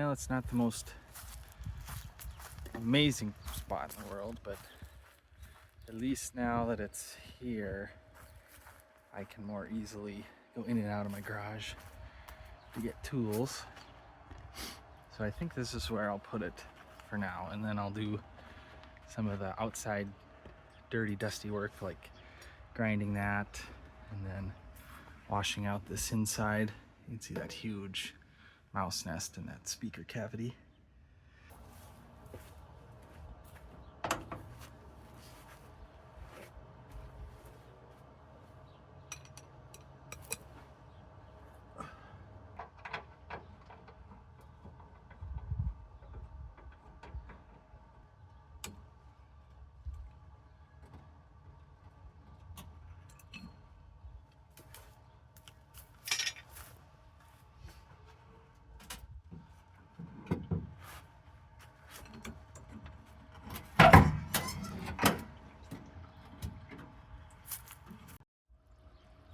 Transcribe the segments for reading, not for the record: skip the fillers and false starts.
Well, it's not the most amazing spot in the world, but at least now that it's here, I can more easily go in and out of my garage to get tools. So I think this is where I'll put it for now, and then I'll do some of the outside dirty, dusty work, like grinding that and then washing out this inside. You can see that huge mouse nest in that speaker cavity.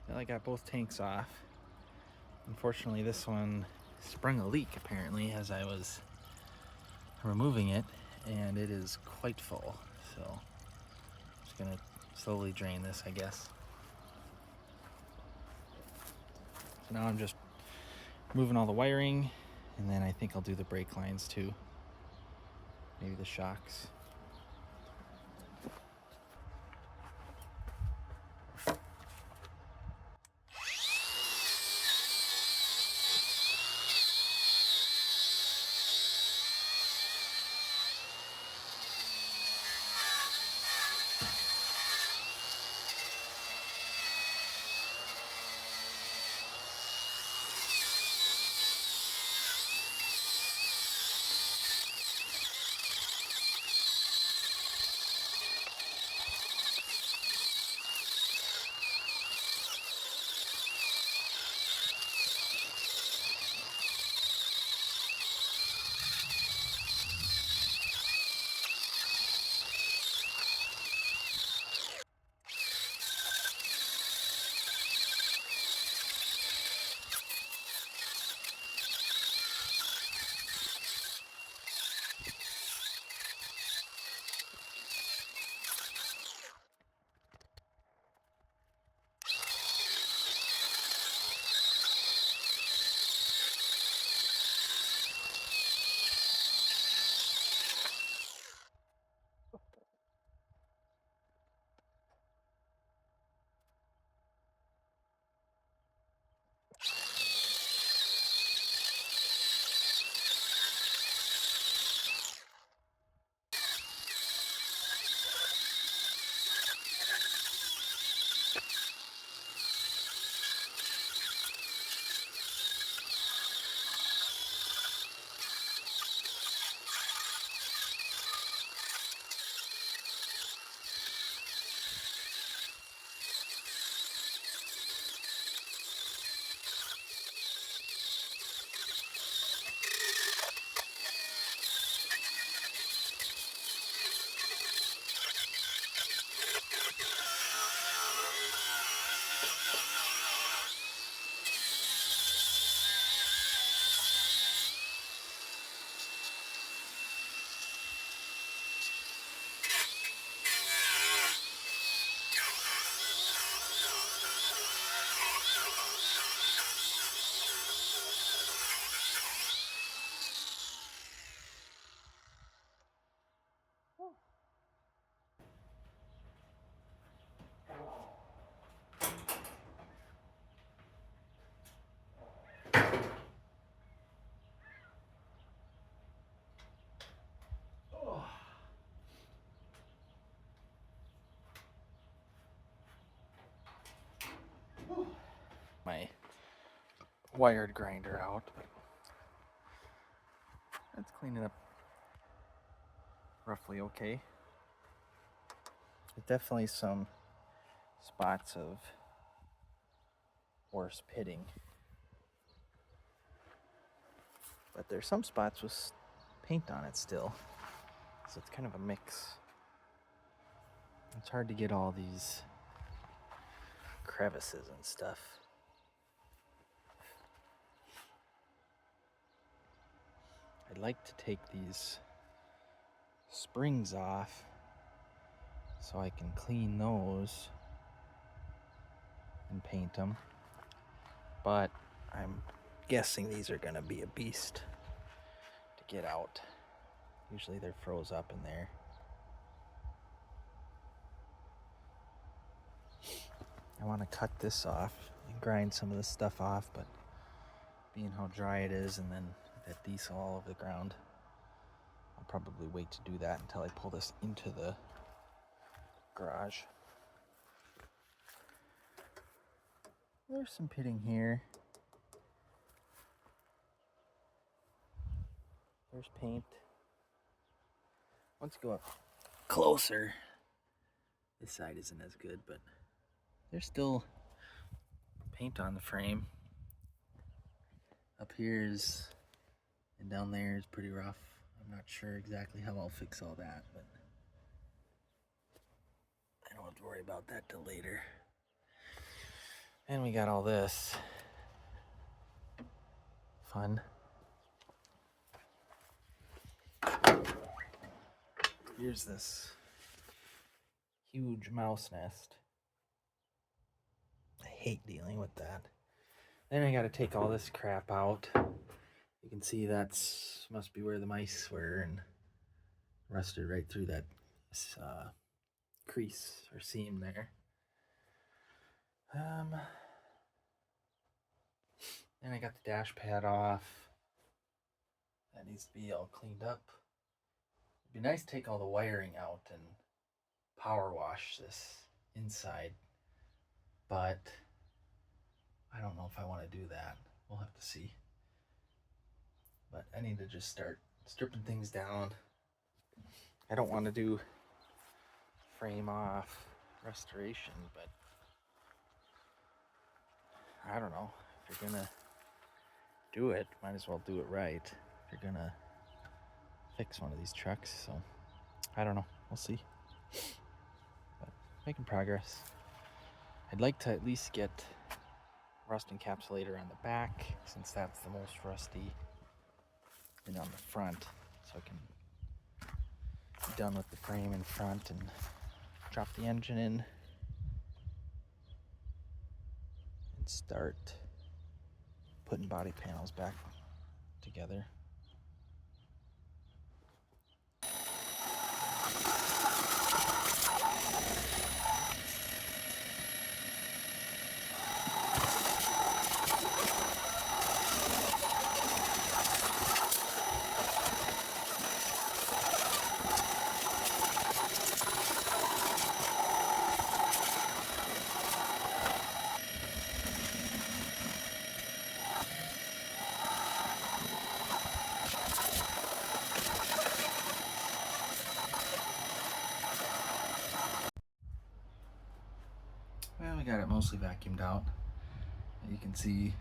Well, I got both tanks off. Unfortunately, this one sprung a leak apparently as I was removing it, and it is quite full. So I'm just gonna slowly drain this, I guess. So now I'm just moving all the wiring, and then I think I'll do the brake lines too. Maybe the shocks. My wired grinder out, but let's clean it up roughly okay. There's definitely some spots of worse pitting, but there's some spots with paint on it still, so it's kind of a mix. It's hard to get all these crevices and stuff. I'd like to take these springs off so I can clean those and paint them. But I'm guessing these are gonna be a beast to get out. Usually they're froze up in there. I want to cut this off and grind some of this stuff off, but being how dry it is and then that diesel all over the ground, I'll probably wait to do that until I pull this into the garage. There's some pitting here. There's paint. Once you go up closer, this side isn't as good, but there's still paint on the frame. Up here is, and down there is pretty rough. I'm not sure exactly how I'll fix all that, but I don't have to worry about that till later. And we got all this fun. Here's this huge mouse nest. I hate dealing with that. Then I gotta take all this crap out. You can see that's must be where the mice were and rusted right through that crease or seam there. Then I got the dash pad off. That needs to be all cleaned up. It'd be nice to take all the wiring out and power wash this inside, but I don't know if I want to do that. We'll have to see. But I need to just start stripping things down. I don't want to do frame off restoration, but I don't know. If you're gonna do it, might as well do it right. If you're gonna fix one of these trucks, so I don't know. We'll see. But making progress. I'd like to at least get rust encapsulator on the back, since that's the most rusty, and on the front, so I can be done with the frame in front and drop the engine in and start putting body panels back together. Well, we got it mostly vacuumed out. You can see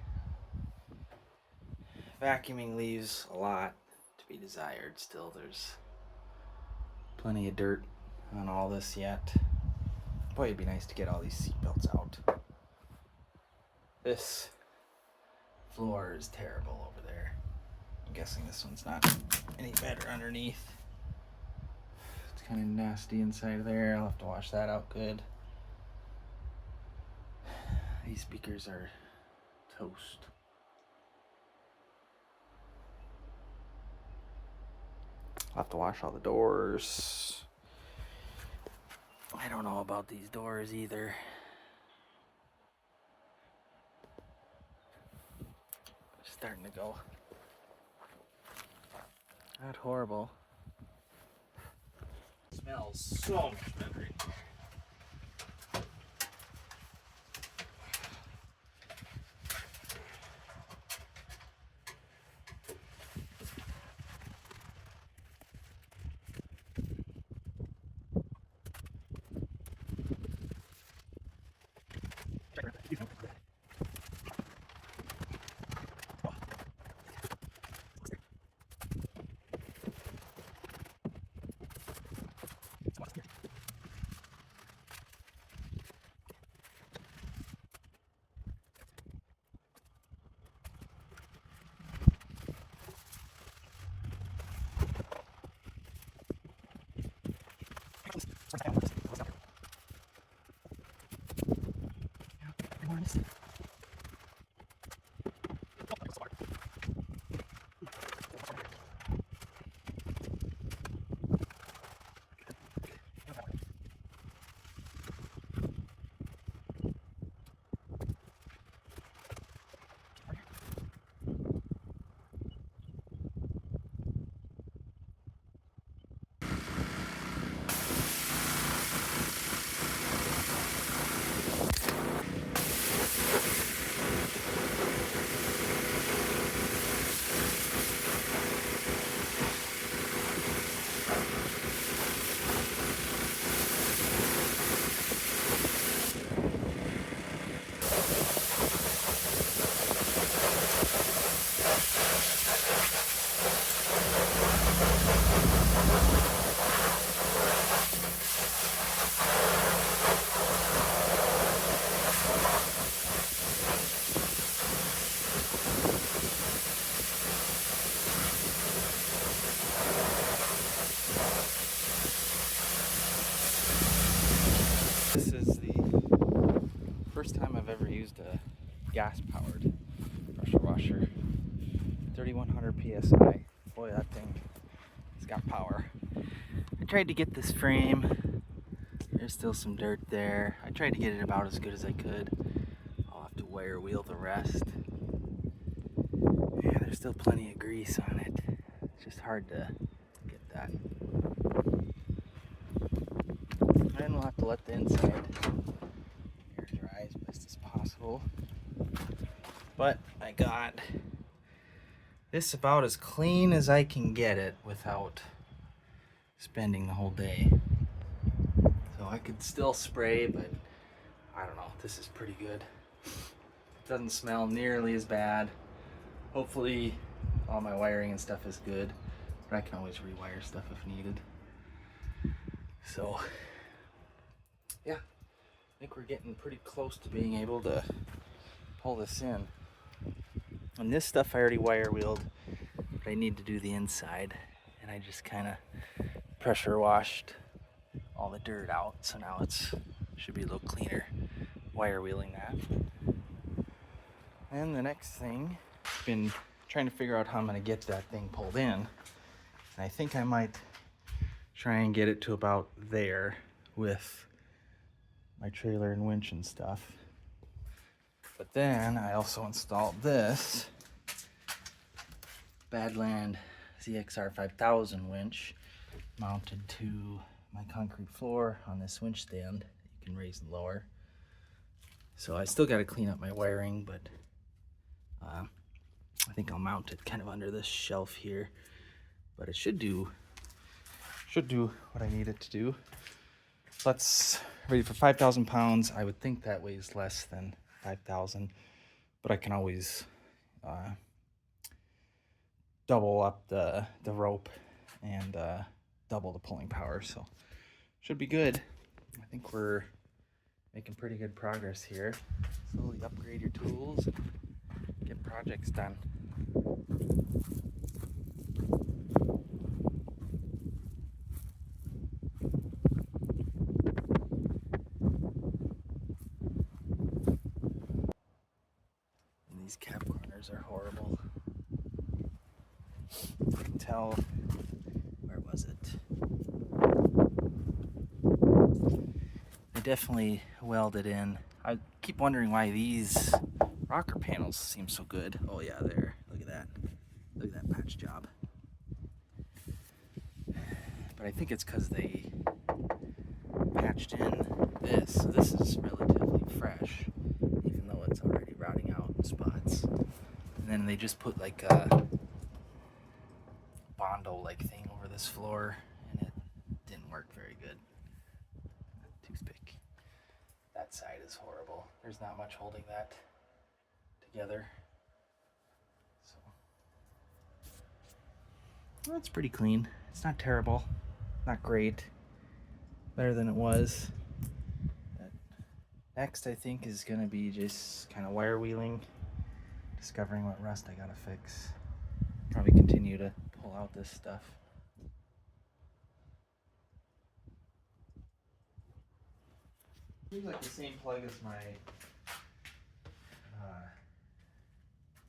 vacuuming leaves a lot to be desired. Still, there's plenty of dirt on all this yet. Boy, it'd be nice to get all these seat belts out. This floor is terrible over there. I'm guessing this one's not any better underneath. It's kind of nasty inside of there. I'll have to wash that out good. These speakers are toast. I'll have to wash all the doors. I don't know about these doors either. It's starting to go. Not horrible. It smells so much better. This is the first time I've ever used a gas-powered pressure washer. 3100 psi. Boy, that thing has got power. I tried to get this frame. There's still some dirt there. I tried to get it about as good as I could. I'll have to wire wheel the rest. Yeah, there's still plenty of grease on it. It's just hard to get that. And we'll have to let the inside air dry as best as possible. But I got this about as clean as I can get it without spending the whole day. So I could still spray, but I don't know, this is pretty good. It doesn't smell nearly as bad. Hopefully all my wiring and stuff is good, but I can always rewire stuff if needed. So yeah, I think we're getting pretty close to being able to pull this in. And this stuff I already wire wheeled, but I need to do the inside, and I just kind of pressure washed all the dirt out, so now it's should be a little cleaner wire wheeling that. And the next thing, I've been trying to figure out how I'm going to get that thing pulled in, and I think I might try and get it to about there with my trailer and winch and stuff. But then I also installed this Badland ZXR 5000 winch mounted to my concrete floor on this winch stand that you can raise and lower. So I still got to clean up my wiring, but I think I'll mount it kind of under this shelf here. But it should do what I need it to do. Let's ready for 5,000 pounds. I would think that weighs less than 5,000, but I can always double up the rope and double the pulling power, so should be good. I think we're making pretty good progress here. Slowly upgrade your tools and get projects done. And these cap corners are horrible. You can tell, where was it? I definitely welded in. I keep wondering why these rocker panels seem so good. Oh yeah, there. Look at that. Look at that patch job. But I think it's because they patched in this. So this is relatively fresh, even though it's already rotting out in spots. And then they just put like a Bondo-like thing over this floor, and it didn't work very good. Toothpick. That side is horrible. There's not much holding that together. So well, it's pretty clean. It's not terrible, not great. Better than it was. But next, I think, is going to be just kind of wire wheeling, discovering what rust I gotta fix. Probably continue to pull out this stuff. Seems like the same plug as my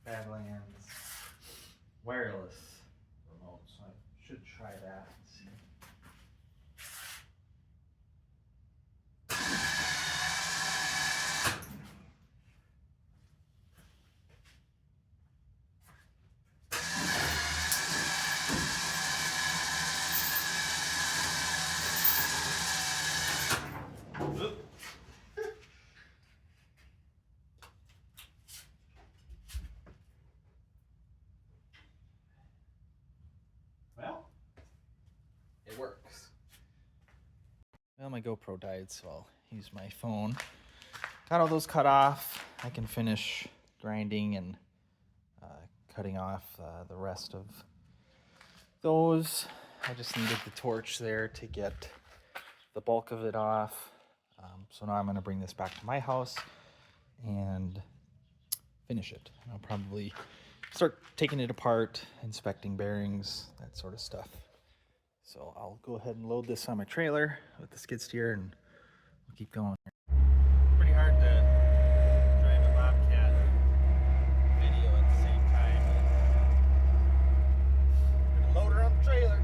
Badlands wireless remote, so I should try that and see. Well, it works. Well, my GoPro died, so I'll use my phone. Got all those cut off. I can finish grinding and cutting off the rest of those. I just needed the torch there to get the bulk of it off. So now I'm going to bring this back to my house and finish it. And I'll probably start taking it apart, inspecting bearings, that sort of stuff. So I'll go ahead and load this on my trailer with the skid steer and we'll keep going. Pretty hard to drive a Bobcat video at the same time. I'm gonna load her on the trailer.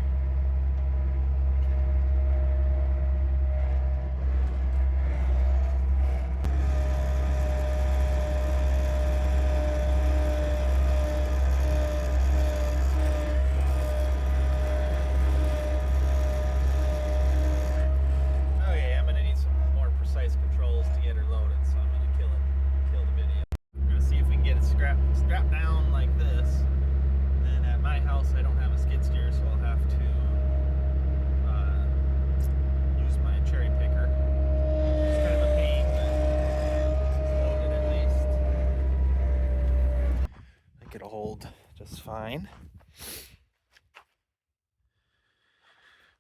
Strap down like this. And at my house I don't have a skid steer, so I'll have to use my cherry picker. It's kind of a pain, but it's loaded at least. I think it'll hold just fine.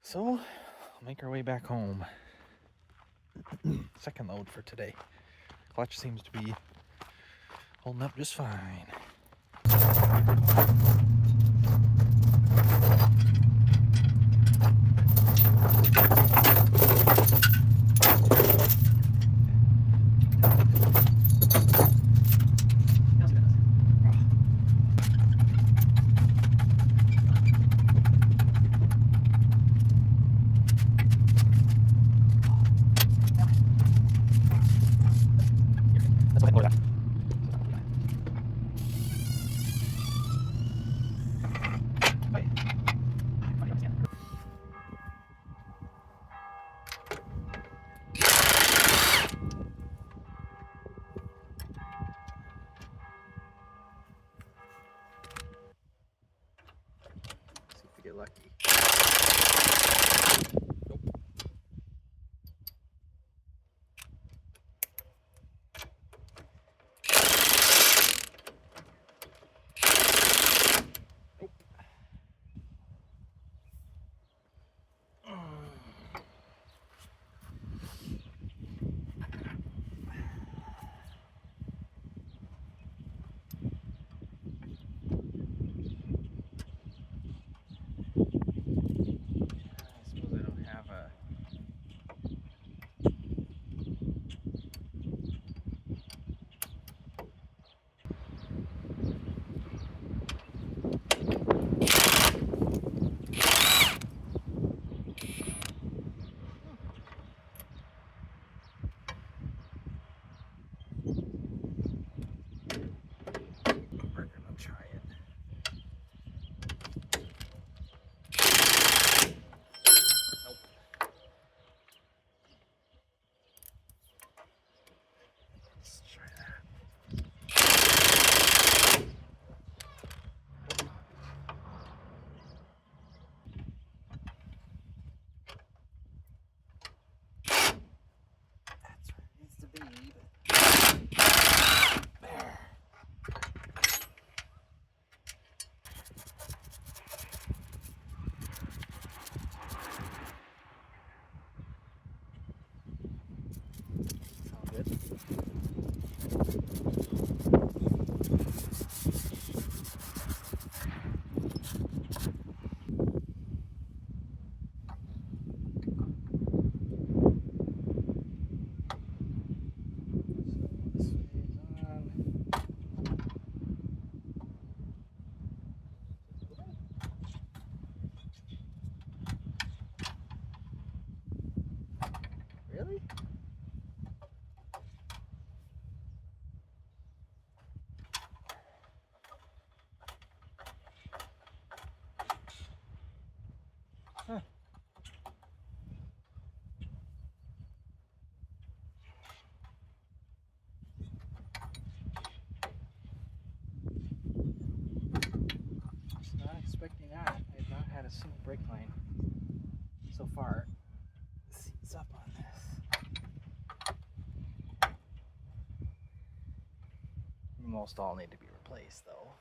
So I'll make our way back home. Second load for today. Clutch seems to be holding up just fine. Get lucky. Nope. expecting that. I have not had a single brake line so far seize up on this. Most all need to be replaced though.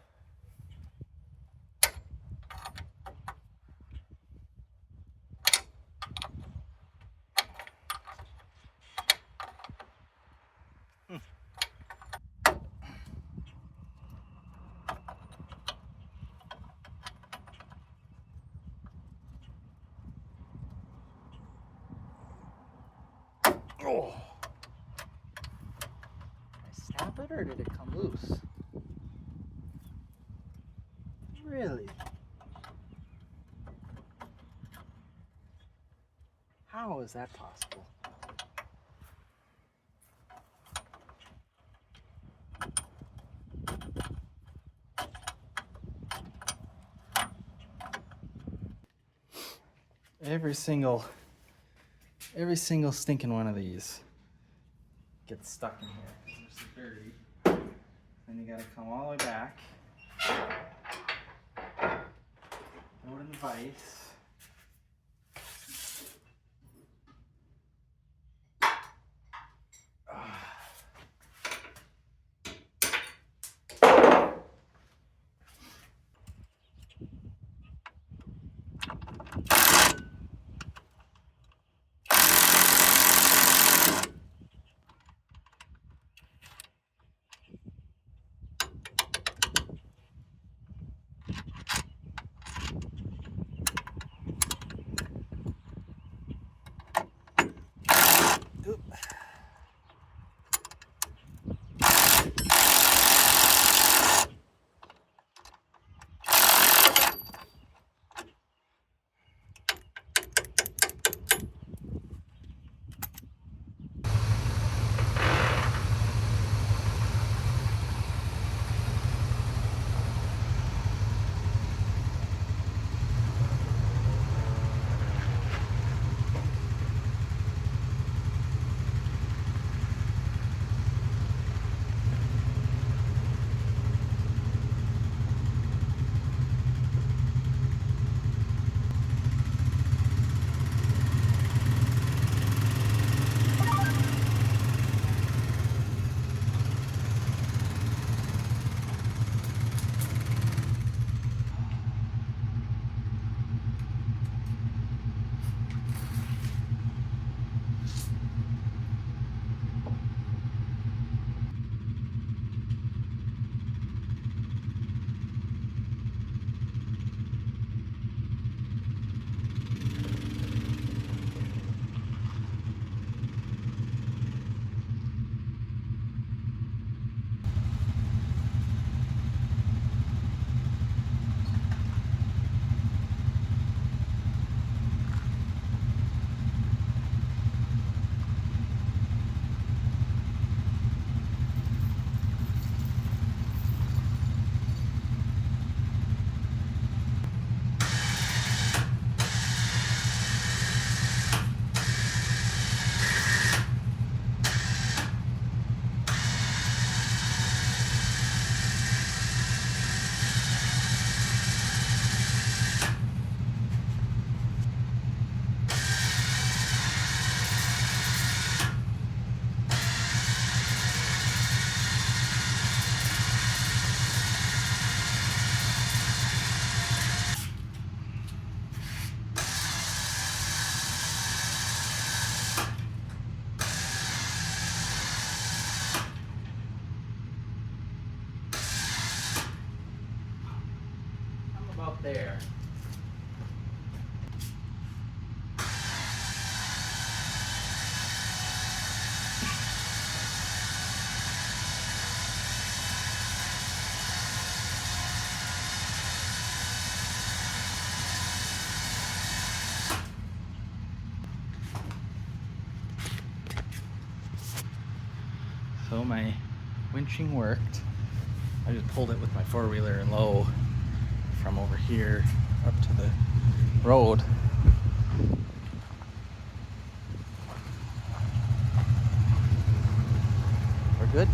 Oh! Did I snap it or did it come loose? Really? How is that possible? Every single stinking one of these gets stuck in here. There's the 30. Then you gotta come all the way back. Throw it in the vise. There. So my winching worked. I just pulled it with my four-wheeler in low from over here up to the road. We're good.